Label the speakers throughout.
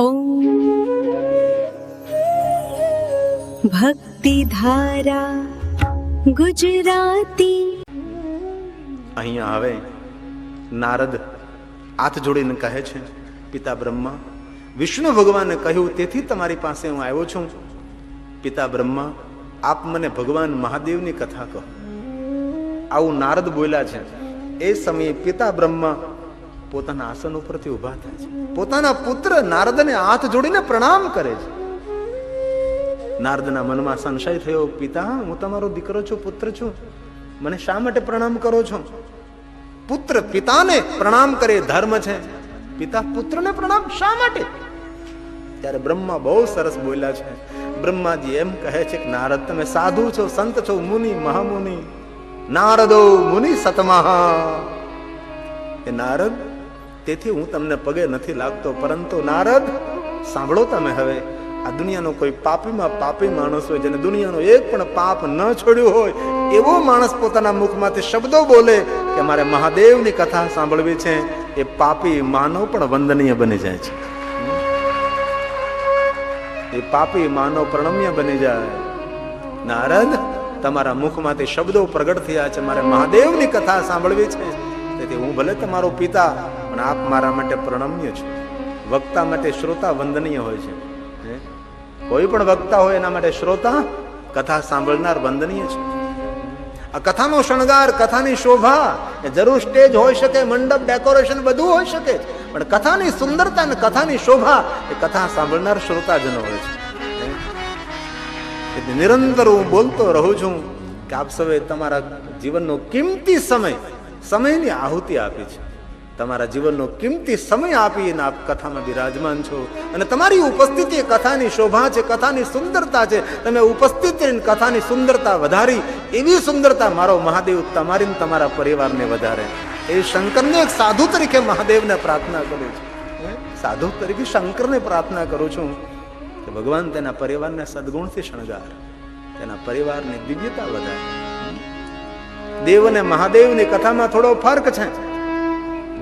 Speaker 1: ઓમ ભક્તિધારા ગુજરાતી.
Speaker 2: અહીંયા હવે નારદ હાથ જોડીને કહે છે, પિતા બ્રહ્મા, વિષ્ણુ ભગવાને કહ્યું તેથી તમારી પાસે હું આવ્યો છું. પિતા બ્રહ્મા, આપ મને ભગવાન મહાદેવની કથા કહો. આવું નારદ બોલ્યા છે. એ સમયે પિતા બ્રહ્મા પોતાના આસન ઉપરથી ઉભા થાય છે. પોતાના પુત્ર નારદને હાથ જોડીને પ્રણામ કરે છે. નારદના મનમાં સંશય થયો, પિતા, હું તમારો દીકરો છું, પુત્ર છું, મને શા માટે પ્રણામ કરો છો? પુત્ર પિતાને પ્રણામ કરે ધર્મ છે, પિતા પુત્રને પ્રણામ શા માટે? ત્યારે બ્રહ્મા બહુ સરસ બોલ્યા છે. બ્રહ્માજી એમ કહે છે કે નારદ, તમે સાધુ છો, સંત છો, મુનિ, મહામુનિ. નારદો મુનિ સતમહા. એ નારદ, તેથી હું તમને પગે નથી લાગતો, પરંતુ નારદ સાંભળો, તમે હવે આ દુનિયાનો કોઈ પાપીમાં પાપી માણસ હોય, જેને દુનિયાનો એક પણ પાપ ન છોડ્યું હોય, એવો માણસ પોતાના મુખમાંથી શબ્દો બોલે કે મારે મહાદેવની કથા સાંભળવી છે, એ પાપી માનવ પણ વંદનીય બની જાય છે. એ પાપી માનવ પ્રણમ્ય બની જાય. નારદ, તમારા મુખમાંથી શબ્દો પ્રગટ થયા છે, મારે મહાદેવની કથા સાંભળવી છે, તેથી હું ભલે તમારો પિતા, પણ આપ મારા માટે પ્રણમ્ય છો. વક્તા માટે શ્રોતા વંદનીય હોય છે. કોઈ પણ વક્તા હોય એના માટે શ્રોતા, કથા સાંભળનાર વંદનીય છે. આ કથાનો શણગાર, કથાની શોભા એ જરૂર સ્ટેજ હોઈ શકે, મંડપ, ડેકોરેશન બધું હોઈ શકે, પણ કથાની સુંદરતા અને કથાની શોભા એ કથા સાંભળનાર શ્રોતાજનો હોય છે. નિરંતર હું બોલતો રહું છું કે આપ સૌએ તમારા જીવનનો કિંમતી સમયની આહુતિ આપી છે. તમારા જીવનનો કિંમતી સમય આપીને આપ કથામાં બિરાજમાન છો, અને તમારી ઉપસ્થિતિ કથાની શોભા છે, કથાની સુંદરતા છે. તમે ઉપસ્થિત રહીને કથાની સુંદરતા વધારી, એવી સુંદરતા મારો મહાદેવ તમારી તમારા પરિવારને વધારે. એ શંકરને એક સાધુ તરીકે મહાદેવને પ્રાર્થના કરું છું, સાધુ તરીકે શંકરને પ્રાર્થના કરું છું કે ભગવાન તેના પરિવારને સદગુણથી શણગાર, તેના પરિવારની દિવ્યતા વધારે. દેવ અને મહાદેવની કથામાં થોડો ફરક છે.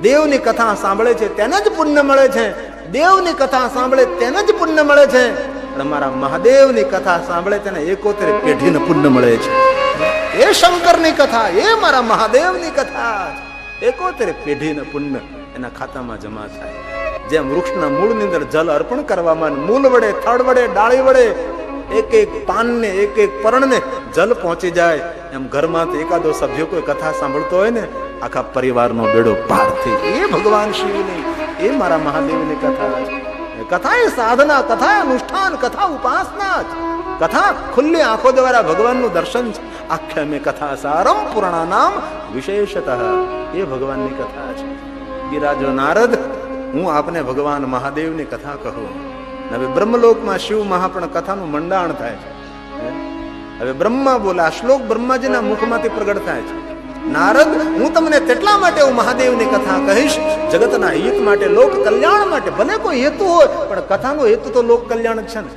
Speaker 2: દેવની કથા સાંભળે છે તેને જ પુણ્ય મળે છે, દેવની કથા સાંભળે તેને જ પુણ્ય મળે છે, અને મારા મહાદેવની કથા સાંભળે તેને 71 પેઢીને પુણ્ય મળે છે. એ શંકરની કથા, એ મારા મહાદેવની કથા 71 પેઢીને પુણ્ય એના ખાતામાં જમા થાય. જેમ વૃક્ષના મૂળની અંદર જલ અર્પણ કરવામાં, મૂળ વડે, થડ વડે, ડાળી વડે એક એક પાનને, એક એક પર્ણને જલ પહોંચી જાય, એમ ઘરમાંથી એકાદો સભ્ય કોઈ કથા સાંભળતો હોય ને, આખા પરિવારનો બેડો પાર થઈ. એ ભગવાન શિવની, એ મારા મહાદેવની કથા છે. કથા એ સાધના, કથા અનુષ્ઠાન, કથા ઉપાસના છે. કથા ખુલ્લી આંખો દ્વારા ભગવાનનું દર્શન છે. આખ્યા મેં કથા સારમ પુરાણાનામ વિશેષતઃ, એ ભગવાનની કથા છે. બિરાજો નારદ, હું આપને ભગવાન મહાદેવની કથા કહું. હવે બ્રહ્મલોકમાં શિવ મહાપણ કથાનું મંડાણ થાય છે. હવે બ્રહ્મા બોલે, આ શ્લોક બ્રહ્માજીના મુખમાંથી પ્રગટ થાય છે. નારદ, હું તમને તેટલા માટે હું મહાદેવની કથા કહીશ, જગતના હિત માટે, લોક કલ્યાણ માટે. ભલે કોઈ હેતુ હોય, પણ કથાનો હેતુ તો લોક કલ્યાણ જ છે ને.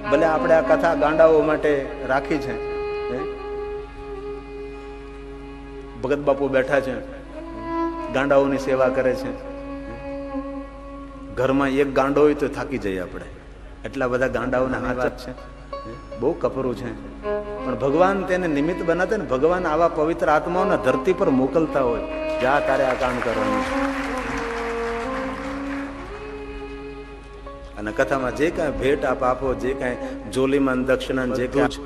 Speaker 2: ભલે આપણે આ કથા ગાંડાઓ માટે રાખી છે. ભગત બાપુ બેઠા છે, ગાંડાઓની સેવા કરે છે. ઘરમાં એક ગાંડો હોય તો થાકી જઈએ આપણે, એટલા બધા ગાંડાઓના હાથ છે. બહુ કપરું છે, પણ ભગવાન તેને નિમિત્ત બનાતે ને, ભગવાન આવા પવિત્ર આત્માઓને ધરતી પર મોકલતા હોય, જા તારે આ કામ કરવાનું છે. અને કથામાં જે કાંઈ ભેટ આપો, જે કાંઈ જોલીમાં દક્ષિણા, જે કાંઈ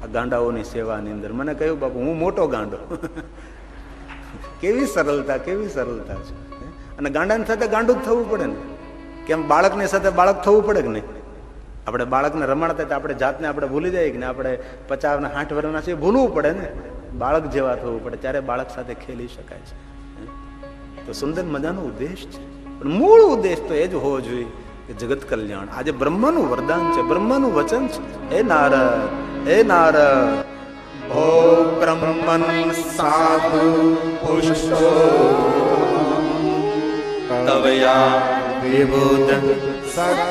Speaker 2: આ ગાંડાઓની સેવાની અંદર. મને કહ્યું, બાપુ હું મોટો ગાંડો. કેવી સરળતા, કેવી સરળતા છે. અને ગાંડાની સાથે ગાંડું જ થવું પડે ને. કેમ બાળકની સાથે બાળક થવું પડે કે નહીં? આપણે બાળકને રમાડતા આપણે જાતને આપણે ભૂલી જાય કે ને, આપણે 50 ને 60 વર્ષના છે, ભૂલવું પડે ને. બાળક જેવા થવું પડે, ત્યારે બાળક સાથે ખેલી શકાય છે. તો સુંદર મજાનો ઉદ્દેશ છે, પણ મૂળ ઉદ્દેશ તો એ જ હોવો જોઈએ કે જગત કલ્યાણ. આજે બ્રહ્માનું વરદાન છે, બ્રહ્માનું વચન છે. એ નારદ, એ નારદ, ઓ બ્રહ્મન સાધુ પુષ્પો તવયા વિબુધ સત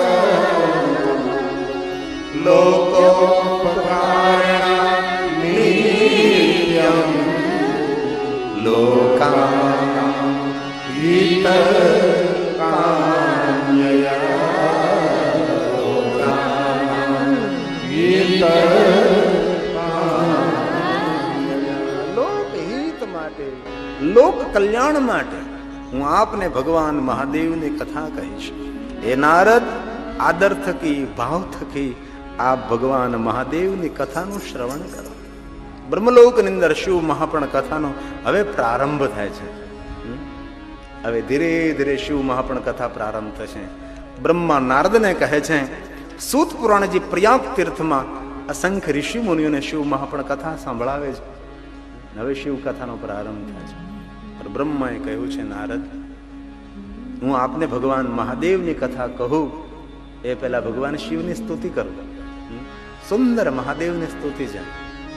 Speaker 2: લોકોપકારણમ લોકાનાં હિતકામ્યયા કલ્યાણ માટે હું આપને ભગવાન મહાદેવની કથા કહીશ. હે નારદ, આદર થકી ભાવ થકી આપ ભગવાન મહાદેવની કથાનું શ્રવણ કરો. બ્રહ્મલોકની અંદર શિવ મહાપણ કથાનો હવે પ્રારંભ થાય છે. હવે ધીરે ધીરે શિવ મહાપણ કથા પ્રારંભ થશે. બ્રહ્મા નારદને કહે છે, સૂત પુરાણજી પ્રયાગ તીર્થમાં અસંખ્ય ઋષિ મુનિઓને શિવ મહાપણ કથા સંભળાવે છે. હવે શિવ કથાનો પ્રારંભ થાય છે. પણ બ્રહ્માએ કહ્યું છે, નારદ, હું આપને ભગવાન મહાદેવની કથા કહું એ પહેલા ભગવાન શિવની સ્તુતિ કરું. સુંદર મહાદેવની સ્તુતિ છે.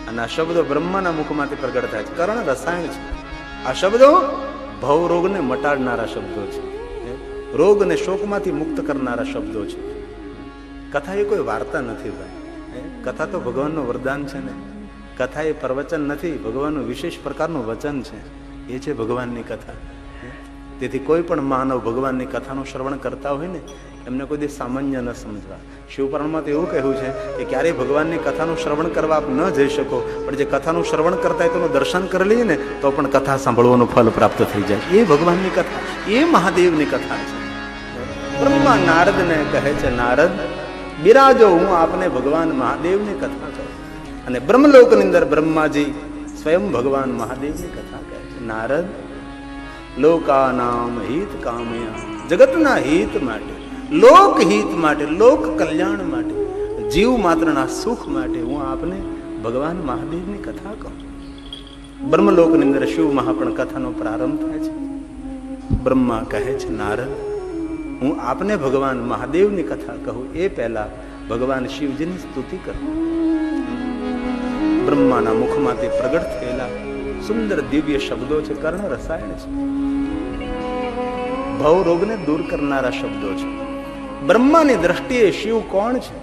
Speaker 2: અને આ શબ્દો બ્રહ્માના મુખમાંથી પ્રગટ થાય છે. કર્ણ રસાયણ છે. આ શબ્દો ભવ રોગને મટાડનારા શબ્દો છે. રોગ અને શોકમાંથી મુક્ત કરનારા શબ્દો છે. કથા એ કોઈ વાર્તા નથી ભાઈ. કથા તો ભગવાનનું વરદાન છે ને. કથા એ પ્રવચન નથી, ભગવાનનું વિશેષ પ્રકારનું વચન છે. એ છે ભગવાનની કથા. તેથી કોઈ પણ માનવ ભગવાનની કથાનું શ્રવણ કરતા હોય ને, એમને કોઈ દિવસ સામાન્ય ન સમજવા. શિવપુરાણમાં તો એવું કહ્યું છે કે ક્યારેય ભગવાનની કથાનું શ્રવણ કરવા આપ ન જઈ શકો, પણ જે કથાનું શ્રવણ કરતા હોય તેનું દર્શન કરી લઈએ ને તો પણ કથા સાંભળવાનું ફળ પ્રાપ્ત થઈ જાય. એ ભગવાનની કથા, એ મહાદેવની કથા છે. બ્રહ્મા નારદને કહે છે, નારદ, બિરાજો, હું આપને ભગવાન મહાદેવની કથા કહું. અને બ્રહ્મલોકની અંદર બ્રહ્માજી સ્વયં ભગવાન મહાદેવની કથા કહે છે. નારદ, લોકાનામ હિત કામયા, જગતના હિત માટે, લોક હિત માટે, લોક કલ્યાણ માટે, જીવ માત્રના સુખ માટે હું આપને ભગવાન મહાદેવની કથા કહું. બ્રહ્મલોકની અંદર શિવ મહાપણ કથાનો પ્રારંભ થાય છે. બ્રહ્મા કહે છે, નારદ, હું આપને ભગવાન મહાદેવની કથા કહું એ પહેલા ભગવાન શિવજીની સ્તુતિ કરું. બ્રહ્માના મુખમાંથી પ્રગટ થયેલા સુંદર દિવ્ય શબ્દો છે. કર્ણ રસાયણ છે. ભવ રોગને દૂર કરનારા શબ્દો છે. બ્રહ્માની દ્રષ્ટિએ શિવ કોણ છે?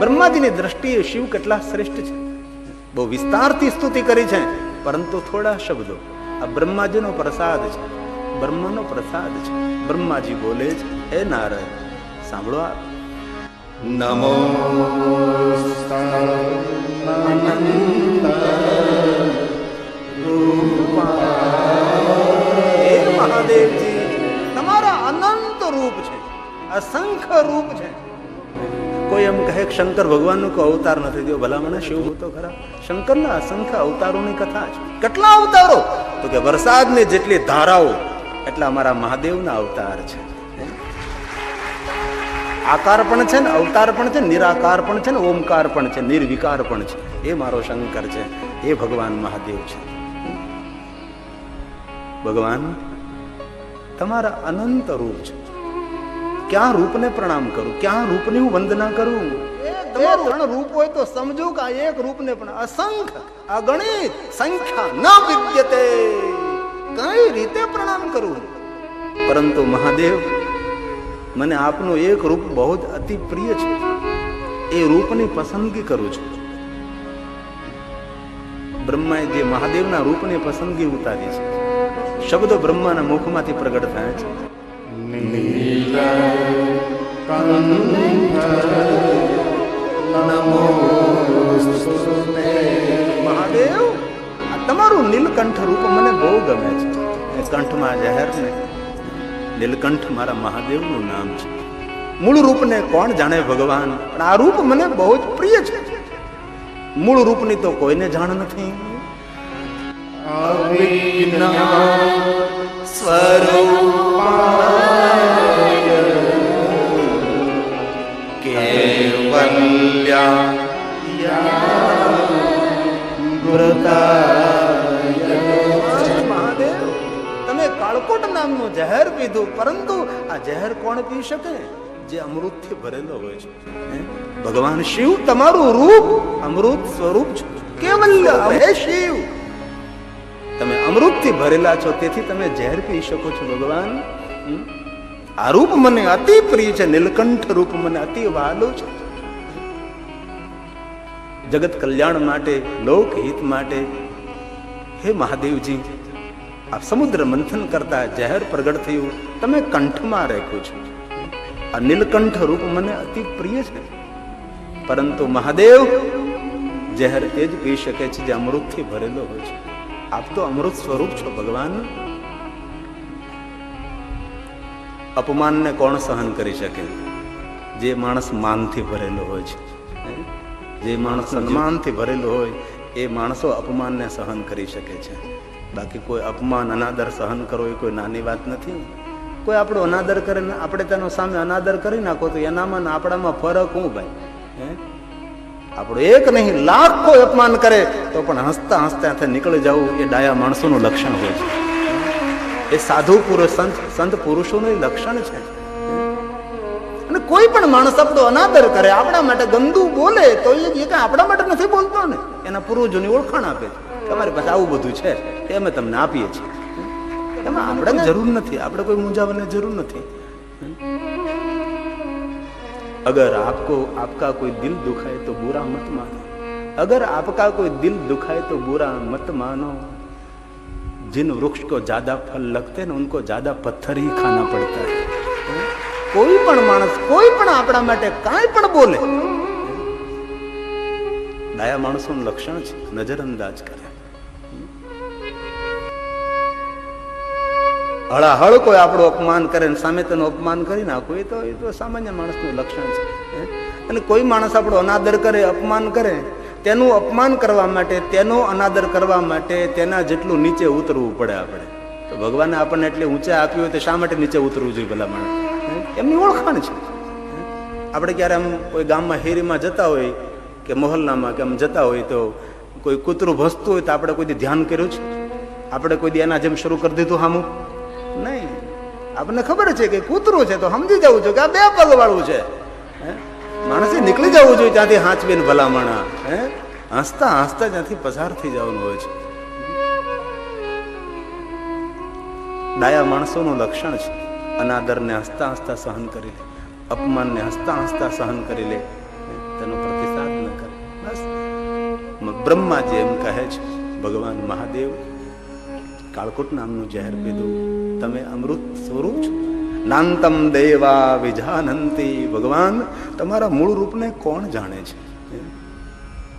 Speaker 2: બ્રહ્માજીની દ્રષ્ટિએ શિવ કેટલા શ્રેષ્ઠ છે. બહુ વિસ્તારથી સ્તુતિ કરી છે, પરંતુ થોડા શબ્દો. આ બ્રહ્માજીનો પ્રસાદ છે, બ્રહ્માનો પ્રસાદ છે. બ્રહ્માજી બોલે છે, હે નારદ, સાંભળો આપ.
Speaker 1: નમો
Speaker 2: હે મહાદેવજી, તમારા અનંત રૂપ છે, અસંખ્ય રૂપ છે. કોઈ એમ કહે કે શંકર ભગવાનનો કોઈ અવતાર નથી થયો. ભલા મને શિવ તો ખરા. શંકરના અસંખ્ય અવતારોની કથા છે. કેટલા અવતારો? તો કે વરસાદની જેટલી ધારાઓ એટલા અમારા મહાદેવના અવતાર છે. આકાર પણ છે ને, અવતાર પણ છે, નિરાકાર પણ છે ને, ઓમકાર પણ છે, નિર્વિકાર પણ છે. એ મારો શંકર છે, એ ભગવાન મહાદેવ છે. ભગવાન, તમારા અનંત રૂપ છે. ક્યાં રૂપને પ્રણામ કરું, ક્યાં રૂપની હું વંદના કરું? તમારું ત્રણ રૂપ હોય તો સમજો કે આ એક રૂપને પણ અસંખ્ય અગણિત સંખ્યા ન વિદ્યતે, કઈ રીતે પ્રણામ કરું? પરંતુ મહાદેવ, મને આપનું એક રૂપ બહુ જ અતિ પ્રિય છે. એ રૂપની પસંદગી કરું છું. બ્રહ્માએ જે મહાદેવના રૂપની પસંદગી ઉતારી છે, શબ્દો બ્રહ્માના મુખમાંથી પ્રગટ થાય છે. મહાદેવ, આ તમારું નીલકંઠ રૂપ મને બહુ ગમે છે. કંઠમાં જહેર ને નીલકંઠ મારા મહાદેવનું નામ છે. મૂળ રૂપને કોણ જાણે ભગવાન, પણ આ રૂપ મને બહુ જ પ્રિય છે. મૂળ રૂપની તો કોઈને જાણ નથી. મહાદેવ, તમે કાળકોટ નામનું ઝેર પીધું, પરંતુ આ ઝેર કોણ પી શકે? જે અમૃતથી ભરેલો હોય છે. ભગવાન શિવ, તમારું રૂપ અમૃત સ્વરૂપ છે. કેવલ્ય હે શિવ, તમે અમૃતથી ભરેલા છો, તેથી તમે ઝેર પી શકો છો. ભગવાન, આ રૂપ મને અતિ પ્રિય છે. નીલકંઠ રૂપ મને અતિ વહાલું છે. જગત કલ્યાણ માટે, લોકહિત માટે, હે મહાદેવજી, આ સમુદ્ર મંથન કરતા ઝેર પ્રગટ થયું, તમે કંઠમાં રાખ્યું છે. આ નીલકંઠ રૂપ મને અતિ પ્રિય છે. પરંતુ મહાદેવ, ઝેર એ જ પી શકે છે જે અમૃતથી ભરેલો હોય છે. આપ તો અમૃત સ્વરૂપ છો ભગવાન. અપમાનને કોણ સહન કરી શકે? જે માણસ માનથી ભરેલો હોય છે, જે માણસ સન્માનથી ભરેલો હોય એ માણસો અપમાનને સહન કરી શકે છે. બાકી કોઈ અપમાન અનાદર સહન કરવો એ કોઈ નાની વાત નથી. કોઈ આપણો અનાદર કરે ને આપણે તેનો સામે અનાદર કરી નાખો તો એનામાં આપણામાં ફરક હું ભાઈ? આપણો એક નહીં લાખ કોઈ અપમાન કરે તો પણ હસતા હસતા નીકળી જવું એ ડાયા માણસોનું લક્ષણ હોય છે. એ સાધુ પુરુષ સંત પુરુષોનું લક્ષણ છે. અને કોઈ પણ માણસ આપણો અનાદર કરે, આપણા માટે ગંદુ બોલે તો એ કઈ આપણા માટે નથી બોલતો ને, એના પૂર્વજોની ઓળખાણ આપે છે. તમારી પાસે આવું બધું છે એ અમે તમને આપીએ છીએ. એમાં આપણે જરૂર નથી, આપણે કોઈ મૂંઝાવાની જરૂર નથી. अगर आपका कोई दिल दुखाए तो बुरा मत मानो, अगर आपका कोई दिल दुखाए तो बुरा मत मानो. जिन वृक्ष को ज्यादा फल लगते हैं उनको ज्यादा पत्थर ही खाना पड़ता है. કોઈ પણ માણસ કોઈ પણ આપણા માટે કાંઈ પણ બોલે, ડાયા માણસોનું લક્ષણ છે નજરઅંદાજ કરે. હળાહળ કોઈ આપણું અપમાન કરે ને સામે તેનું અપમાન કરી નાખવું એ તો સામાન્ય માણસનું લક્ષણ છે. અને કોઈ માણસ આપણો અનાદર કરે, અપમાન કરે, તેનું અપમાન કરવા માટે, તેનો અનાદર કરવા માટે તેના જેટલું નીચે ઉતરવું પડે આપણે. તો ભગવાને આપણને એટલે ઊંચા આપ્યું હોય તો શા માટે નીચે ઉતરવું જોઈએ ભલા માણસ? એમની ઓળખાણ છે. આપણે ક્યારે આમ કોઈ ગામમાં હેરીમાં જતા હોય કે મોહલ્લામાં કે આમ જતા હોય તો કોઈ કૂતરું ભસતું હોય તો આપણે કોઈ ધ્યાન કર્યું છે? આપણે કોઈ એના જેમ શરૂ કરી દીધું હામું? નહીં. આપણને ખબર છે કે કૂતરું છે તો સમજી જવું જોઈએ કે આ બે પગ વાળું છે. માણસે નીકળી જવું જોઈએ ત્યાંથી હાંચવીને ભલામણા. હસતા હસતા ત્યાંથી પસાર થઈ જવાનું હોય છે. ડાયા માણસોનું લક્ષણ છે. અનાદરને હસતા હસતા સહન કરી લે, અપમાનને હસતા હસતા સહન કરી લે, તેનો પ્રતિસાદ ન કરે. બસ બ્રહ્માજી એમ કહે છે, ભગવાન મહાદેવ કાળકૂટ નામનું ઝેર પીધું, તમે અમૃત સ્વરૂપ છો. નાંતમ દેવા વિજાનંતી. ભગવાન તમારા મૂળ રૂપને કોણ જાણે છે?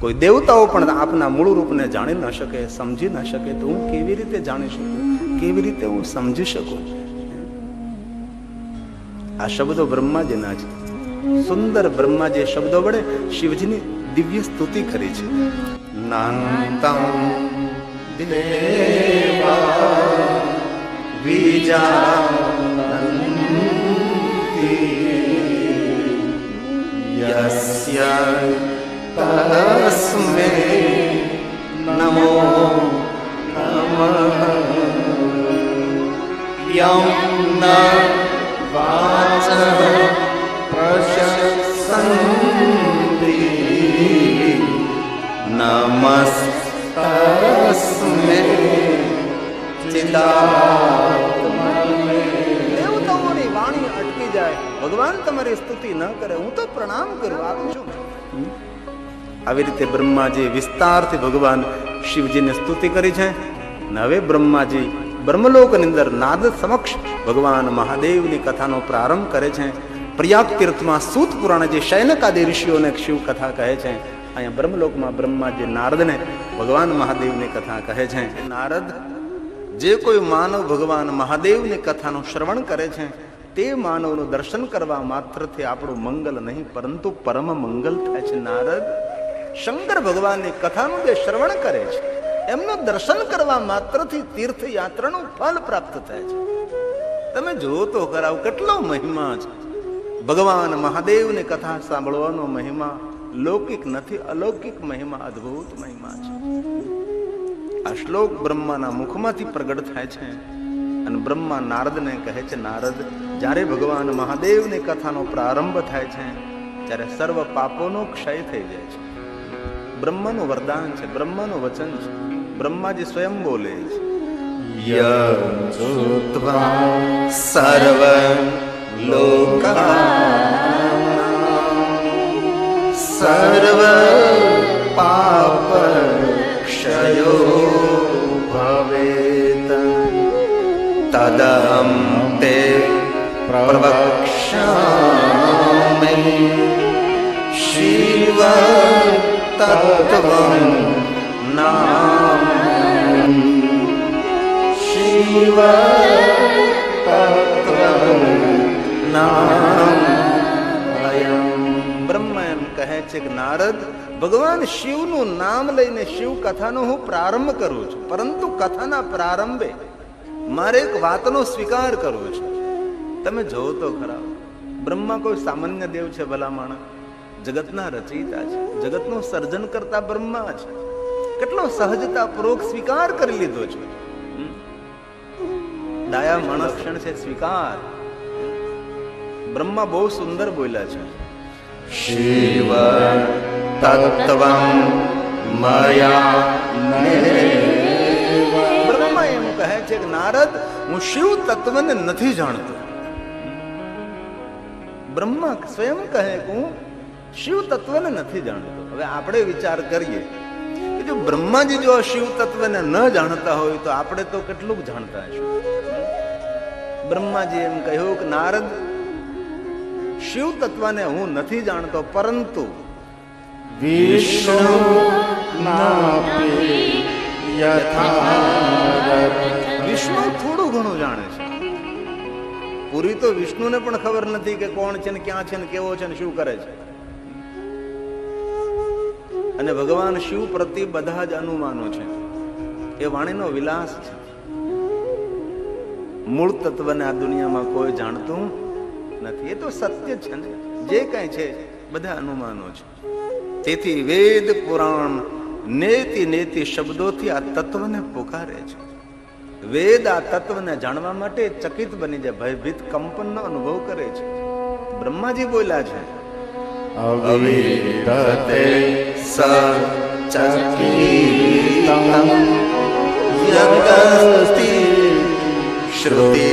Speaker 2: કોઈ દેવતાઓ પણ આપના મૂળ રૂપને જાણી ન શકે, સમજી ન શકે તો હું કેવી રીતે જાણી શકું, કેવી રીતે હું સમજી શકું? આ શબ્દો બ્રહ્માજીના છે. સુંદર બ્રહ્માજી શબ્દો વડે શિવજીની દિવ્ય સ્તુતિ કરી છે. નાંતમ દેવા વિજાનંતી યસ્ય તસ્મૈ નમો નમઃ. યં ન વાચઃ પ્રશંસન્તિ નમસ્તસ્મૈ ચિદાત્મને. દેવતાઓની વાણી અટકી જાય, ભગવાન તમારી સ્તુતિ ન કરે, હું તો પ્રણામ કરું આપું છું. આવી રીતે બ્રહ્માજી વિસ્તારથી ભગવાન શિવજીની સ્તુતિ કરી છે. હવે બ્રહ્માજી બ્રહ્મલોકની અંદર નાદ સમક્ષ ભગવાન મહાદેવની કથાનો પ્રારંભ કરે છે. પ્રયાગ તીર્થમાં સૂત પુરાણ જે શૈનકાદી ઋષિઓને શિવ કથા કહે છે, અહીંયા બ્રહ્મલોકમાં બ્રહ્માજી નારદને ભગવાન મહાદેવની કથા કહે છે. નારદ, જે કોઈ માનવ ભગવાન મહાદેવની કથાનું શ્રવણ કરે છે તે માનવનું દર્શન કરવા માત્રથી આપણું મંગલ નહીં પરંતુ પરમ મંગલ થાય છે. નારદ, શંકર ભગવાનની કથાનું જે શ્રવણ કરે છે એમનું દર્શન કરવા માત્રથી તીર્થયાત્રાનું ફળ પ્રાપ્ત થાય છે. તમે જુઓ તો કરાવ કેટલો મહિમા છે. ભગવાન મહાદેવની કથા સાંભળવાનો મહિમા લૌકિક નથી, અલૌકિક મહિમા, અદ્ભુત મહિમા છે. આ શ્લોક બ્રહ્માના મુખમાંથી પ્રગટ થાય છે અને બ્રહ્મા નારદને કહે છે, નારદ, જ્યારે ભગવાન મહાદેવની કથાનો પ્રારંભ થાય છે ત્યારે સર્વ પાપોનો ક્ષય થઈ જાય છે. બ્રહ્માનું વરદાન છે, બ્રહ્માનું વચન છે. બ્રહ્માજી સ્વયં બોલે છે, યજ્ઞોત્વા સર્વ લોકાનાં સર્વ પાપ ક્ષયો ભવેત તદહં તે પ્રવક્ષ્યામિ શિવ તત્વં નામ.
Speaker 1: શિવ તત્વં નામ અયમ.
Speaker 2: બ્રહ્મા એમ કહે છે કે નારદ, ભગવાન શિવનું નામ લઈને શિવ કથાનો હું પ્રારંભ કરું છું, પરંતુ કથાના પ્રારંભે મારે એક વાતનો સ્વીકાર કરવો છે. તમે જોવો તો ખરા, બ્રહ્મા કોઈ સામાન્ય દેવ છે? ભલા માણસ, જગતના રચયિતા છે, જગતનું સર્જન કરતા બ્રહ્મા છે. કેટલો સહજતાપૂર્વક સ્વીકાર કરી લીધો છે. ડાયા માણસ ક્ષણ છે સ્વીકાર. બ્રહ્મા બહુ સુંદર બોલ્યા છે.
Speaker 1: શિવ તત્વં મયા
Speaker 2: બ્રહ્મા એમ કહે છે કે નારદ, હું શિવ તત્વને નથી જાણતો. બ્રહ્મા સ્વયં કહે કે હું શિવ તત્વને નથી જાણતો. હવે આપણે વિચાર કરીએ કે જો બ્રહ્માજી જો શિવ તત્વને ન જાણતા હોય તો આપણે તો કેટલું જાણતા હશું. બ્રહ્માજી એમ કહ્યું કે નારદ, શિવ તત્વને હું નથી જાણતો, પરંતુ
Speaker 1: વિષ્ણુ
Speaker 2: વિષ્ણુ થોડું ઘણું જાણે છે. પૂરી તો વિષ્ણુને પણ ખબર નથી કે કોણ છે ને ક્યાં છે ને કેવો છે ને શું કરે છે. અને ભગવાન શિવ પ્રત્યે બધા જ અનુમાનો છે. એ વાણીનો વિલાસ છે. મૂળ તત્વને આ દુનિયામાં કોઈ જાણતું નથી. એ તો સત્ય છે ને, જે કઈ છે બધા અનુમાનો છે. તેથી વેદ પુરાણ નેતિ નેતિ શબ્દોથી આ તત્વને પુકારે છે. વેદ આ તત્વને જાણવા માટે ચકિત બની જાય, ભયભીત કંપનનો અનુભવ કરે છે. બ્રહ્માજી બોલ્યા છે,
Speaker 1: અવિદતે સચકિતં યદસ્તિ શ્રુતિ.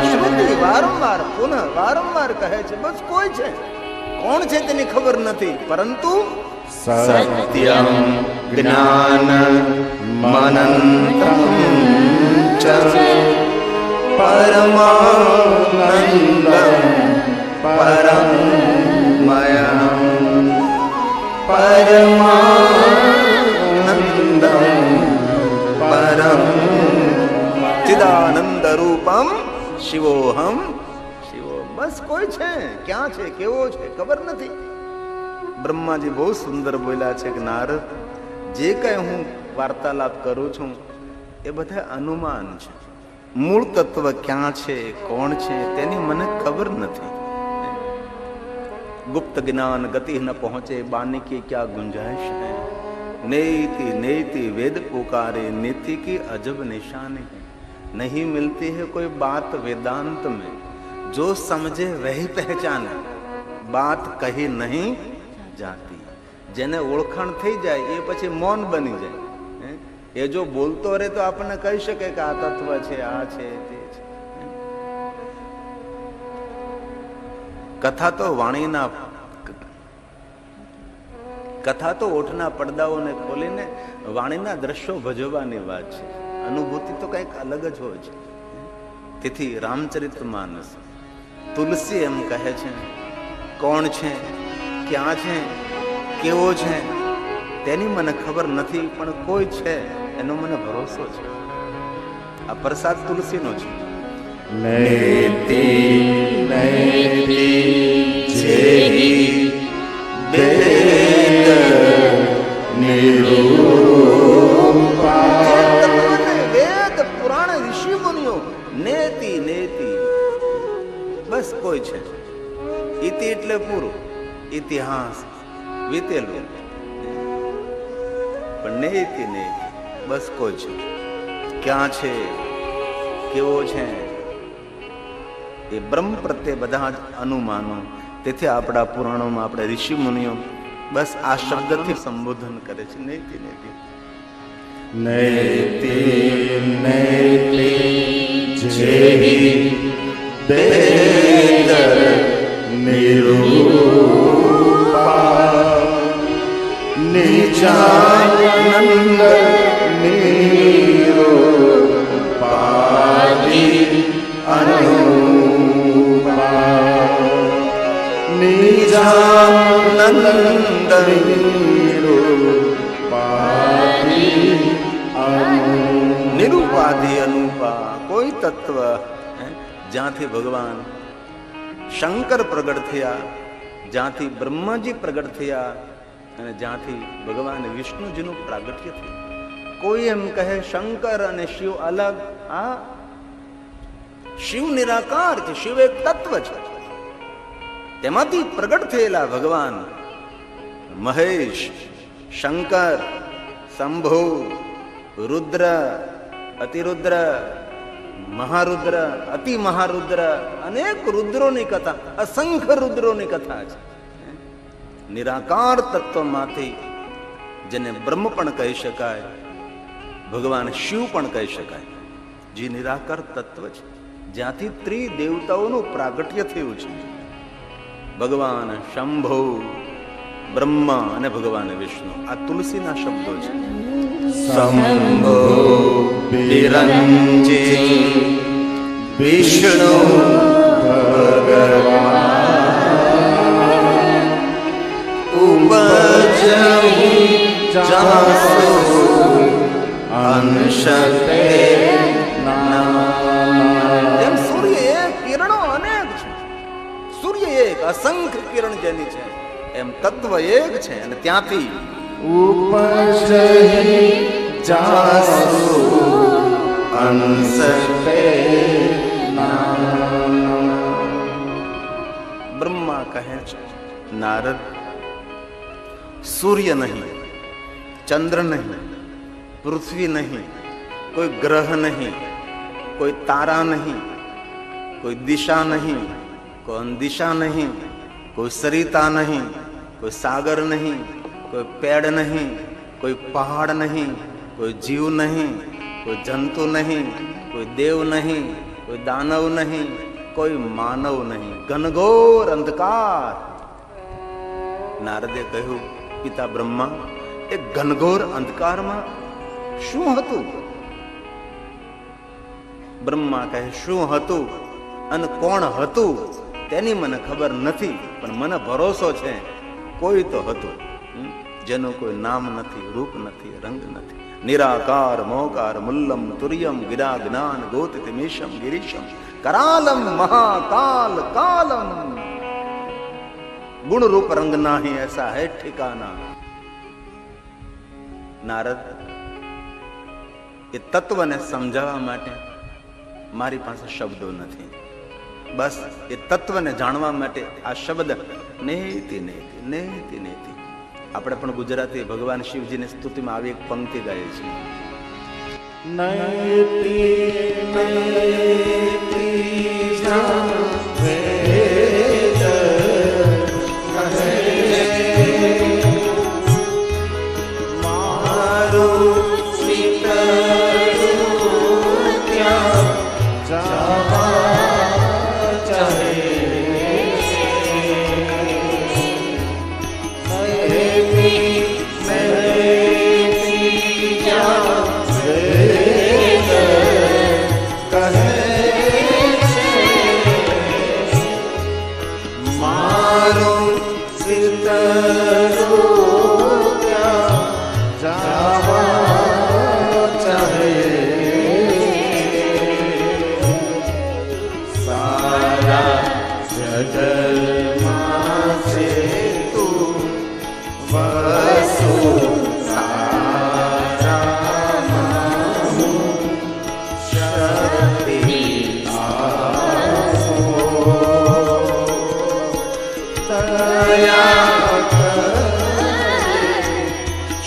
Speaker 2: શ્રુતિ વારંવાર પુનઃ વારંવાર કહે છે, બસ કોઈ છે, કોણ છે તેની ખબર નથી, પરંતુ
Speaker 1: સત્યં જ્ઞાન મનંતં ચ પરમાનંદં પરમમયં પરમાનંદં પરમ
Speaker 2: ચિદાનંદ રૂપમ શિવોહમ શિવો. બસ કોઈ છે, ક્યાં છે, કેવો છે ખબર નથી. બ્રહ્માજી બહુ સુંદર બોલ્યા છે કે નારદ, જે કઈ હું વાર્તાલાપ કરું છું એ બધા અનુમાન છે. મૂળ તત્વ ક્યાં છે, કોણ છે તેની મને ખબર નથી. ગુપ્ત જ્ઞાન ગતિ ન પહોંચે, બાની की क्या गुंजाइश है. नेति नेति वेद पुकारे, नीति की अजब निशानी है. नहीं मिलती है कोई बात वेदांत में, जो समझे वही पहचाने, बात कही नहीं जाती. જેને ઓળખાણ થઈ જાય એ પછી મૌન બની જાય. એ જો બોલતો રહે તો આપણને કહી શકે કે આ તત્વ છે, આ છે, તે છે. કથા તો વાણીના, કથા તો ઓઠના પડદાઓને ખોલીને વાણીના દ્રશ્યો ભજવવાની વાત છે. અનુભૂતિ તો કંઈક અલગ જ હોય છે. તેથી રામચરિતમાનસ તુલસી એમ કહે છે, કોણ છે, ક્યાં છે, કેવો છે તેની મને ખબર નથી, પણ કોઈ છે એનો મને ભરોસો છે. આ પ્રસાદ તુલસીનો છે.
Speaker 1: નેતિ નેતિ જેહી વેદ નિરૂપા.
Speaker 2: વેદ પુરાણ ઋષિ મુનિઓ નેતિ નેતિ, બસ કોઈ છે. ઇતિ એટલે પૂરું, ઇતિહાસ વીતેલું, પણ નેતિ નેતિ બસ કોઈ છે. ક્યાં છે, કેવો છે, એ બ્રહ્મ પ્રત્યે બધા જ અનુમાનો. તેથી આપણા પુરાણોમાં આપણે ઋષિ મુનિઓ બસ આ શબ્દથી સંબોધન કરે છે, નેતિ નેતિ.
Speaker 1: નેતિ નેતિ જેહી વેદ નિરૂપા. નિજાનંદ નિરૂપાદિ અનુપા. નિજાનંદ નિરૂપાદિ અનુપા.
Speaker 2: ઉપાધિ અનુપા, કોઈ તત્વ જ્યાંથી ભગવાન શંકર પ્રગટ થયા, જ્યાંથી બ્રહ્માજી પ્રગટ થયા અને જ્યાંથી ભગવાન વિષ્ણુજીનું પ્રાગટ્ય થયું. કોઈ એમ કહે શંકર અને શિવ અલગ, આ શિવ નિરાકાર છે, શિવ એક તત્વ છે. તેમાંથી પ્રગટ થયેલા ભગવાન મહેશ, શંકર, શંભુ, રુદ્ર, અતિરુદ્ર, મહારુદ્ર, અતિ મહારુદ્ર, અનેક રુદ્રોની કથા, અસંખ્ય રુદ્રોની કથા છે. નિરાકાર તત્વમાંથી જેને બ્રહ્મ પણ કહી શકાય, ભગવાન શિવ પણ કહી શકાય, જે નિરાકાર તત્વ છે, જ્યાંથી ત્રિદેવતાઓનું પ્રાગટ્ય થયું છે. ભગવાન શંભુ, બ્રહ્મા અને ભગવાન વિષ્ણુ, આ તુલસીના શબ્દો છે. શંભો વિરંચી વિષ્ણુ ઉપજહી જાસો અંશતે નામ. એમ સૂર્ય એક, કિરણો અનેક છે. સૂર્ય એક, અસંખ્ય કિરણ જેની છે, એમ તત્વ એક છે અને ત્યાંથી
Speaker 1: ઉપજહી જાસો અંશતે નામ.
Speaker 2: બ્રહ્મા કહે છે, નારદ, સૂર્ય નહીં, ચંદ્ર નહીં, પૃથ્વી નહીં, કોઈ ગ્રહ નહીં, કોઈ તારા નહીં, કોઈ દિશા નહીં, કોઈ અંદિશા નહીં, કોઈ સરિતા નહીં, કોઈ સાગર નહીં, કોઈ પેડ નહીં, કોઈ પહાડ નહીં, કોઈ જીવ નહીં, કોઈ જંતુ નહીં, કોઈ દેવ નહીં, કોઈ દાનવ નહીં, કોઈ માનવ નહીં, ઘનઘોર અંધકાર. નારદે કહ્યું, પિતા બ્રહ્મા, એ ઘનઘોર અંધકારમાં શું હતું? બ્રહ્મા કહે, શું હતું અને કોણ હતું તેની મને ખબર નથી, પણ મને ભરોસો છે કોઈ તો હતું, જેનું કોઈ નામ નથી, રૂપ નથી, રંગ નથી. નિરાકાર મોકાર મુલ્લમ તુર્યમ ગિરા જ્ઞાન ગોતિમિશમ ગિરીશમ કરાલમ મહાકાલ કાલમ. ગુણ રૂપ રંગ નાહી એસા હૈ ઠિકાના. નારદ, એ તત્વને સમજાવવા માટે મારી પાસે શબ્દો નથી. બસ એ તત્વને જાણવા માટે આ શબ્દ નેતિ નેતિ નેતિ નેતિ. આપણે પણ ગુજરાતી ભગવાન શિવજીની સ્તુતિમાં આવી એક પંક્તિ ગાઈએ છીએ.
Speaker 1: નયતિ નયતિ જાવે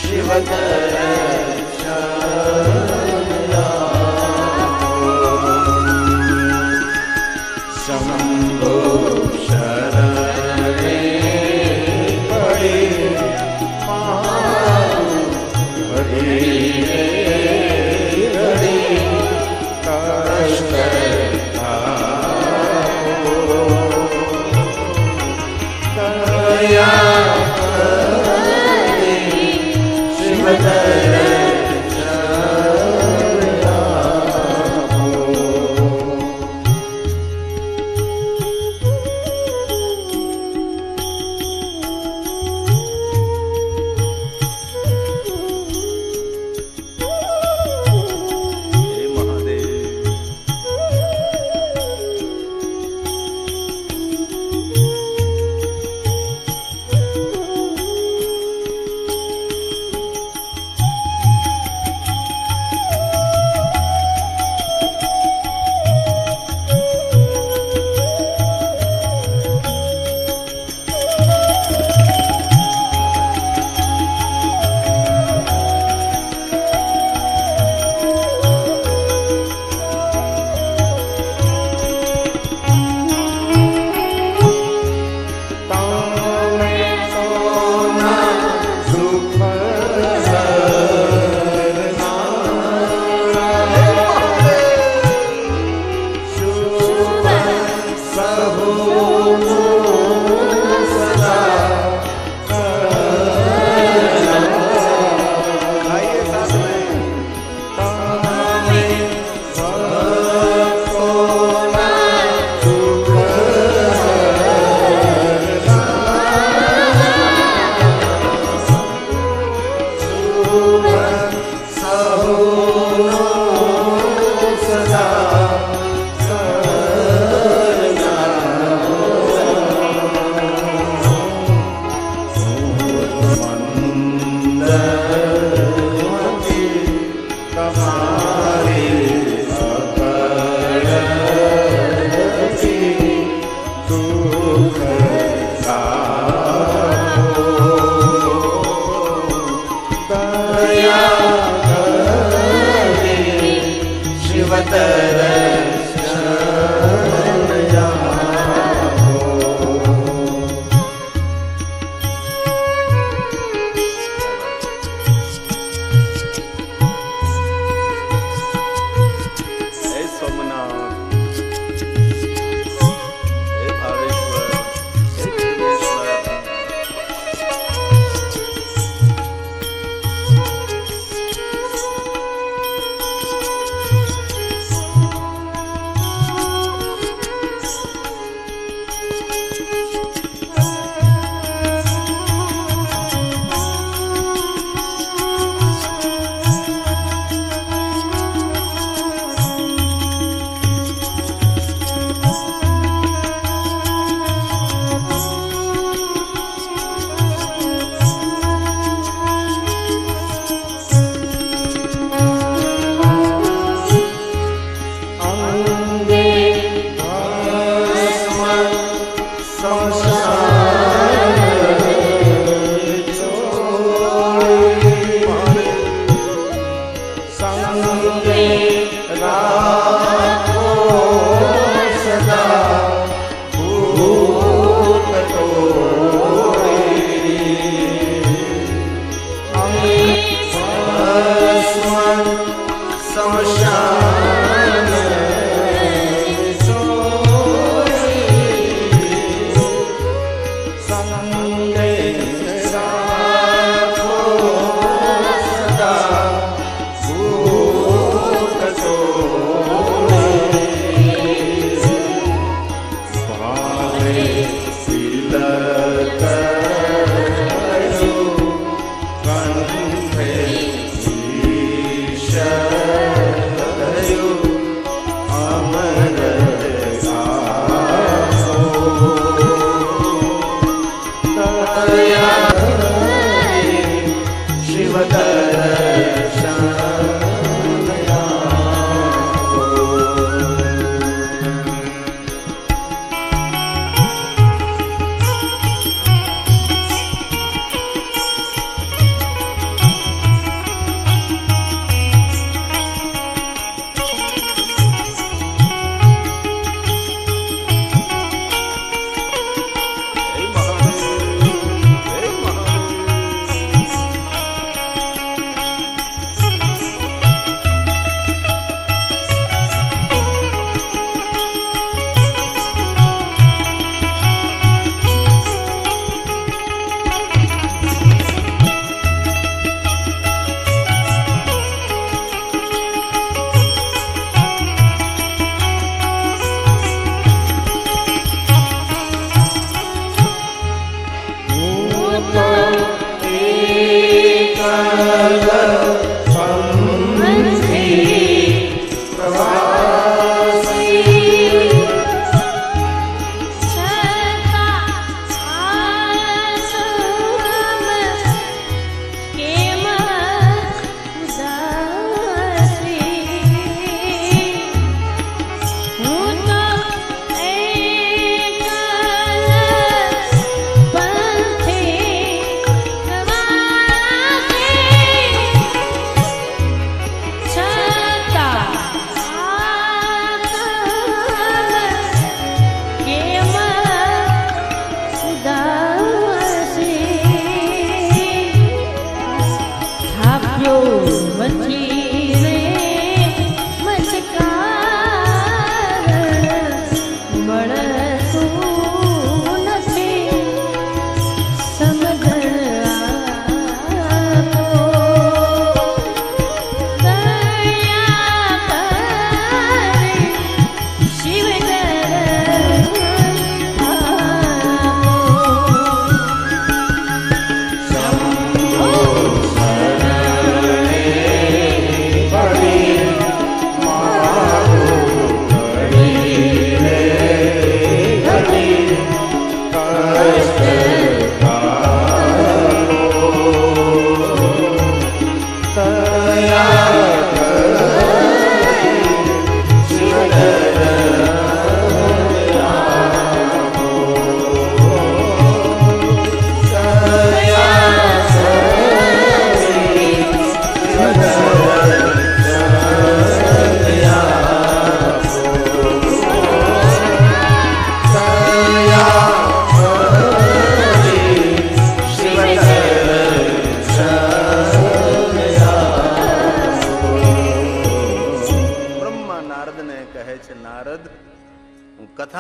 Speaker 1: શિવ ભાવે સિલત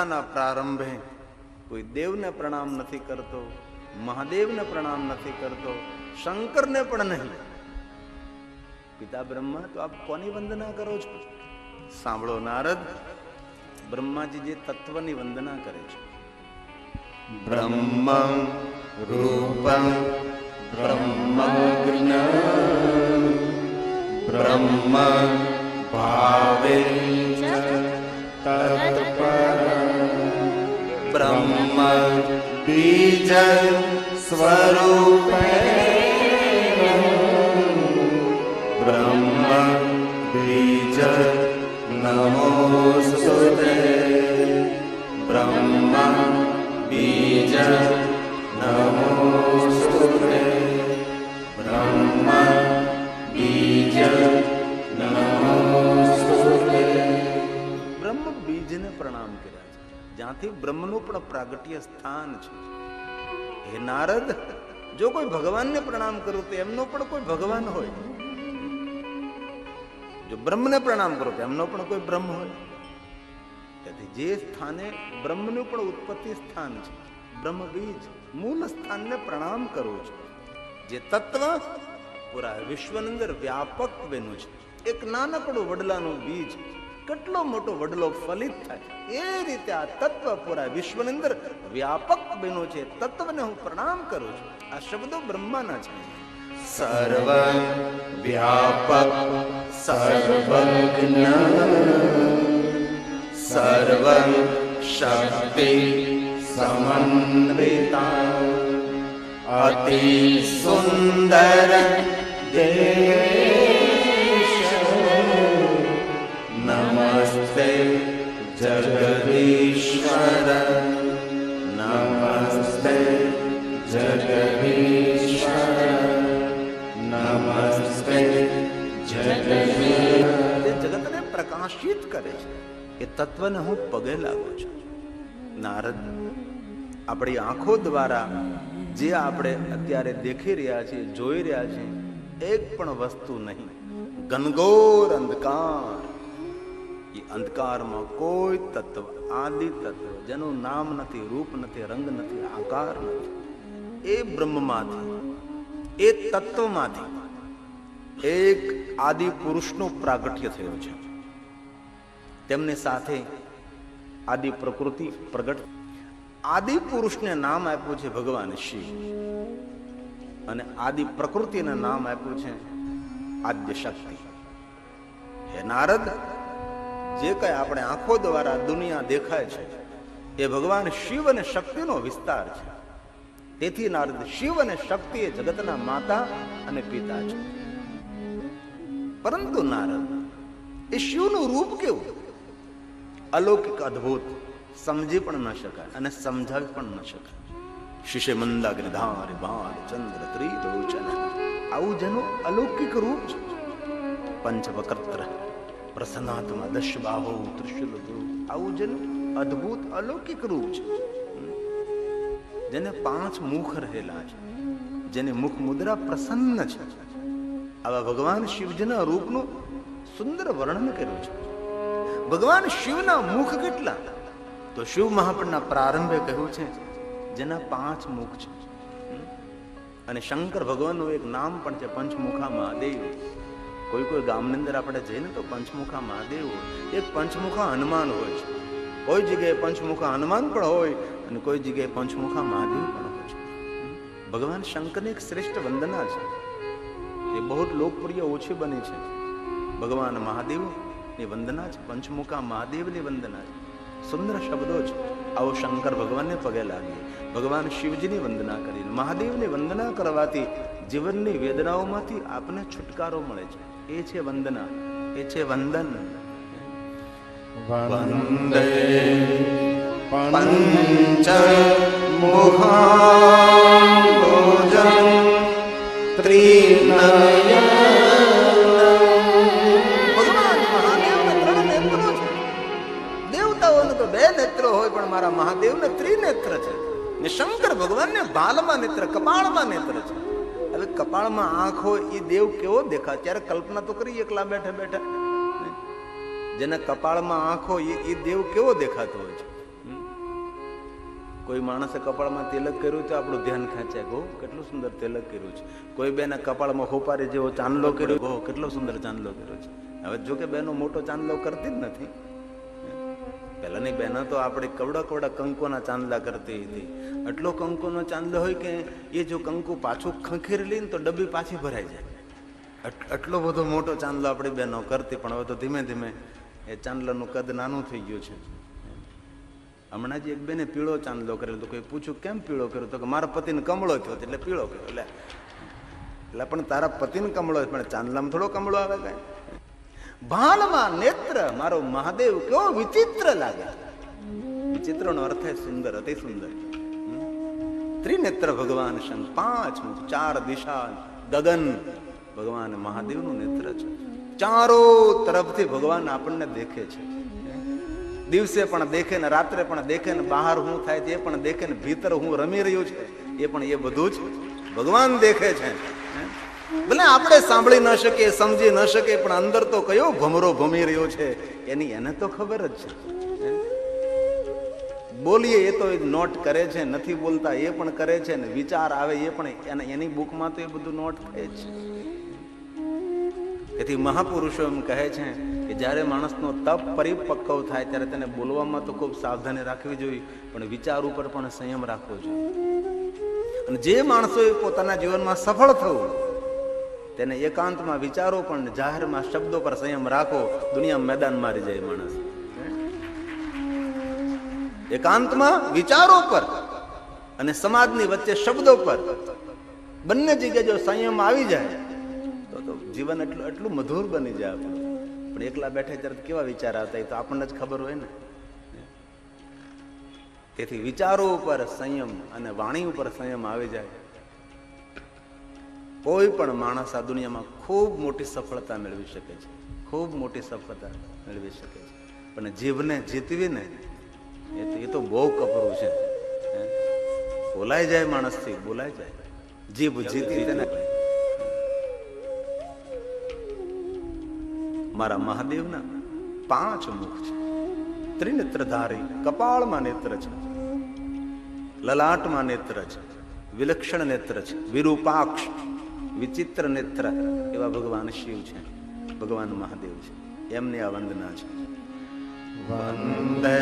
Speaker 2: કથાના પ્રારંભે કોઈ દેવને પ્રણામ નથી કરતો, મહાદેવને પ્રણામ નથી કરતો, શંકરને પણ નહીં. પિતા બ્રહ્મા, તો આપ કોની વંદના કરો છો? સાંભળો નારદ, બ્રહ્માજી જે તત્વની વંદના કરે છે.
Speaker 1: બ્રહ્મ રૂપં બ્રહ્મજ્ઞ બ્રહ્મ ભાવે તત્પરં બ્રહ્મ બીજ સ્વરૂપે બ્રહ્મ બીજ નમોસ્તુતે બ્રહ્મ બીજ નમોસ્તુતે બ્રહ્મ બીજ નમોસ્તુતે.
Speaker 2: બ્રહ્મ બીજને પ્રણામ કર્યા છે, જ્યાંથી બ્રહ્મનું પણ પ્રાગટ્ય સ્થાન છે. હે નારદ, જો કોઈ ભગવાનને પ્રણામ કરું તો એમનો પણ કોઈ ભગવાન હોય, જો બ્રહ્મને પ્રણામ કરો તો એમનો પણ કોઈ બ્રહ્મ હોય. તેથી જે સ્થાને બ્રહ્મનું પણ ઉત્પત્તિ સ્થાન છે, બ્રહ્મ બીજ મૂળ સ્થાનને પ્રણામ કરું છું. જે તત્વ પૂરા વિશ્વની અંદર વ્યાપક બન્યું છે. એક નાનકડું વડલાનું બીજ કેટલો મોટો વડલો ફલિત થાય, એ રીતે આ તત્વ પૂરા વિશ્વની અંદર વ્યાપક બન્યું છે. તત્વને હું પ્રણામ કરું છું. આ શબ્દો બ્રહ્માના છે.
Speaker 1: સર્વ વ્યાપક સર્વજ્ઞ સર્વ શક્તિ સમન્વિતા અતિ સુંદર દેશ નમસ્તે જગદીશ્વર નમસ્તે જગદીશ્વર નમસ્તે જગદીશ્વર.
Speaker 2: તે જગતને પ્રકાશિત કરે છે. એ તત્વને હું પગે લાગુ છું. નારદ, આપણી આંખો દ્વારા જે આપણે અત્યારે દેખી રહ્યા છીએ, જોઈ રહ્યા છીએ, એક પણ વસ્તુ નહીં, ઘનઘોર અંધકાર. એ અંધકારમાં કોઈ તત્વ, આદિ તત્વ, જેનું નામ નથી, રૂપ નથી, રંગ નથી, આકાર નથી, એ બ્રહ્મમાંથી, એ તત્વમાંથી એક આદિ પુરુષનું પ્રાગટ્ય થયું છે. તેમની સાથે આદિ પ્રકૃતિ પ્રગટ. આદિ પુરુષને નામ આપ્યું છે ભગવાન શિવ, અને આદિ પ્રકૃતિને નામ આપ્યું છે આદ્ય શક્તિ. હે નારદ, જે કઈ આપણે આંખો દ્વારા દુનિયા દેખાય છે એ ભગવાન શિવ અને શક્તિનો વિસ્તાર છે. તેથી નારદ, શિવ અને શક્તિ એ જગતના માતા અને પિતા છે. પરંતુ નારદ, એ શિવનું રૂપ કેવું? અલૌકિક, અદ્ભુત, સમજી પણ ન શકાય અને સમજાવી પણ ન શકાય. શિશે મંદાગ્નિધારી બાલ ચંદ્ર ત્રિલોચન, આવું જેનું અલૌકિક રૂપ છે. પંચવક્ત્ર પ્રસન્નાત્મા દશબાહુ ત્રિશુલ, આવું જેનું અદ્ભુત અલૌકિક રૂપ છે. જેને 5 મુખ રહેલા છે, જેની મુખ મુદ્રા પ્રસન્ન છે. આવા ભગવાન શિવજીના રૂપનું સુંદર વર્ણન કર્યું છે. ભગવાન શિવના મુખ કેટલા? તો શિવ મહાપુરાણના પ્રારંભે કહ્યું છે જેના 5 મુખ છે. અને શંકર ભગવાનનું એક નામ પણ છે પંચમુખા મહાદેવ. કોઈ કોઈ ગામની અંદર આપણે જઈને તો પંચમુખા મહાદેવ હોય, એક પંચમુખા હનુમાન હોય છે. કોઈ જગ્યાએ પંચમુખા હનુમાન પણ હોય અને કોઈ જગ્યાએ પંચમુખા મહાદેવ પણ હોય છે. ભગવાન શંકરની એક શ્રેષ્ઠ વંદના છે, એ બહુ લોકપ્રિય ઓછી બની છે. ભગવાન મહાદેવની વંદના છે, પંચમુખા મહાદેવની વંદના છે. સુંદર શબ્દો છે. આવો શંકર ભગવાનને પગે લાગીએ, ભગવાન શિવજીની વંદના કરીને, મહાદેવની વંદના કરવાથી જીવનની વેદનાઓમાંથી આપને છુટકારો મળે છે. એ છે વંદના, એ છે વંદન.
Speaker 1: વંદે પંચ મુખાંબોજં ત્રિનયન.
Speaker 2: ભગવાન મહાદેવને 3 નેત્રો છે. દેવતાઓને તો 2 નેત્રો હોય, પણ મારા મહાદેવને ત્રિનેત્ર છે. ને શંકર ભગવાનને ભાલમાં નેત્ર, કપાળમાં નેત્ર છે. હવે કપાળમાં આંખ હોય એ દેવ કેવો દેખાય? ત્યારે કલ્પના તો કરી એકલા બેઠા બેઠા. જેના કપાળમાં આંખ હોય એ દેવ કેવો દેખાતો હોય છે? કોઈ માણસે કપાળમાં તિલક કર્યું તો આપણું ધ્યાન ખેંચાય, ગો કેટલું સુંદર તિલક કર્યું છે. કોઈ બેને કપાળમાં હોપારી જેવો ચાંદલો કર્યો, ગો કેટલો સુંદર ચાંદલો કર્યો છે. હવે જો કે બહેનો મોટો ચાંદલો કરતી જ નથી. પહેલાની બહેનો તો આપણે કવડા કવડા કંકુના ચાંદલા કરતી હતી. આટલો કંકુનો ચાંદલો હોય કે એ જો કંકુ પાછું ખંખેરી લઈને તો ડબ્બી પાછી ભરાઈ જાય. આટલો બધો મોટો ચાંદલો આપણી બહેનો કરતી. પણ હવે તો ધીમે ધીમે એ ચાંદલાનું કદ નાનું થઈ ગયું છે. હમણાં જ એક બેને પીળો ચાંદલો કરેલો તો કોઈ પૂછ્યું કેમ પીળો કર્યો, તો કે મારા પતિને કમળો થયો એટલે પીળો કર્યો. એટલે પણ તારા પતિને કમળો, પણ ચાંદલામાં થોડો કમળો આવે કઈ. ભાનમાં નેત્ર મારો મહાદેવ કેવો વિચિત્ર લાગે. વિચિત્ર નો અર્થ છે સુંદર, અતિ સુંદર. ત્રિનેત્ર ભગવાન શંકર, 5 મુખ, 4 દિશા, ગગન ભગવાન મહાદેવનું નેત્ર છે. ચારો તરફથી ભગવાન આપણને દેખે છે. દિવસે પણ દેખે ને રાત્રે પણ દેખે ને બહાર શું થાય તે પણ દેખે ને ભીતર હું રમી રહ્યું છે એ પણ એ બધું જ ભગવાન દેખે છે. ભલે આપણે સાંભળી ન શકીએ, સમજી ન શકીએ, પણ અંદર તો કયો ભમરો ભમી રહ્યો છે એની એને તો ખબર જ છે. બોલીએ એ તો નોટ કરે છે, નથી બોલતા એ પણ કરે છે, ને વિચાર આવે એ પણ એની બુકમાં તો એ બધું નોટ થાય જ છે. તેથી મહાપુરુષો એમ કહે છે કે જ્યારે માણસનો તપ પરિપક્વ થાય ત્યારે તેને બોલવામાં તો ખૂબ સાવધાની રાખવી જોઈએ, પણ વિચાર ઉપર પણ સંયમ રાખવો જોઈએ. અને જે માણસોએ પોતાના જીવનમાં સફળ થવું તેને એકાંતમાં વિચારો પણ જાહેરમાં શબ્દો પર સંયમ રાખો. દુનિયા મેદાન મારી જાય માણસ. એકાંતમાં વિચારો પર અને સમાજની વચ્ચે શબ્દો પર બંને જગ્યાએ જો સંયમ આવી જાય તો જીવન એટલું મધુર બની જાય આપણું. પણ એકલા બેઠે ત્યારે કેવા વિચાર આવતા એ તો આપણને જ ખબર હોય ને. તેથી વિચારો ઉપર સંયમ અને વાણી ઉપર સંયમ આવી જાય, કોઈ પણ માણસ આ દુનિયામાં ખૂબ મોટી સફળતા મેળવી શકે છે, ખૂબ મોટી સફળતા મેળવી શકે છે. પણ જીભને જીતવીને એ તો બહુ કપરું છે. બોલાઈ જાય માણસથી, બોલાઈ જાય. જીભ જીતી તેને મારા મહાદેવના 5 મુખ છે. ત્રિનેત્રધારી, કપાળમાં નેત્ર છે, લલાટમાં નેત્ર છે, વિલક્ષણ નેત્ર છે, વિરૂપાક્ષ વિચિત્ર નેત્ર એવા ભગવાન શિવ છે, ભગવાન મહાદેવ છે. એમની આ વંદના છે.
Speaker 1: વંદે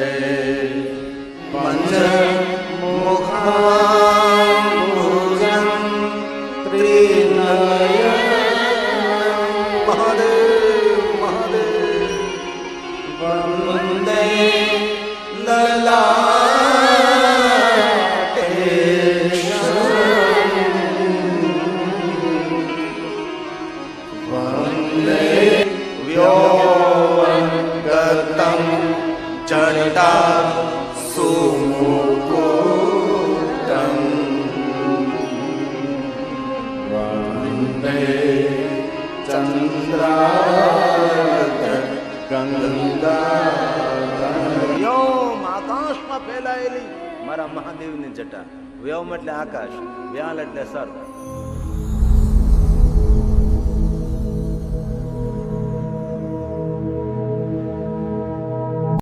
Speaker 1: પંચમુખાંબુજં ત્રિનયન મહાદેવ મહાદેવ. વંદે લલાટેશં વંદે વ્યોમગતં જટા સુમુકુટં વંદે ચંદ્રાર્ક ગંગાધરં.
Speaker 2: વ્યોમ આકાશમાં ફેલાયેલી મારા મહાદેવની જટા. વ્યોમ એટલે આકાશ, વ્યાલ એટલે સર્પ.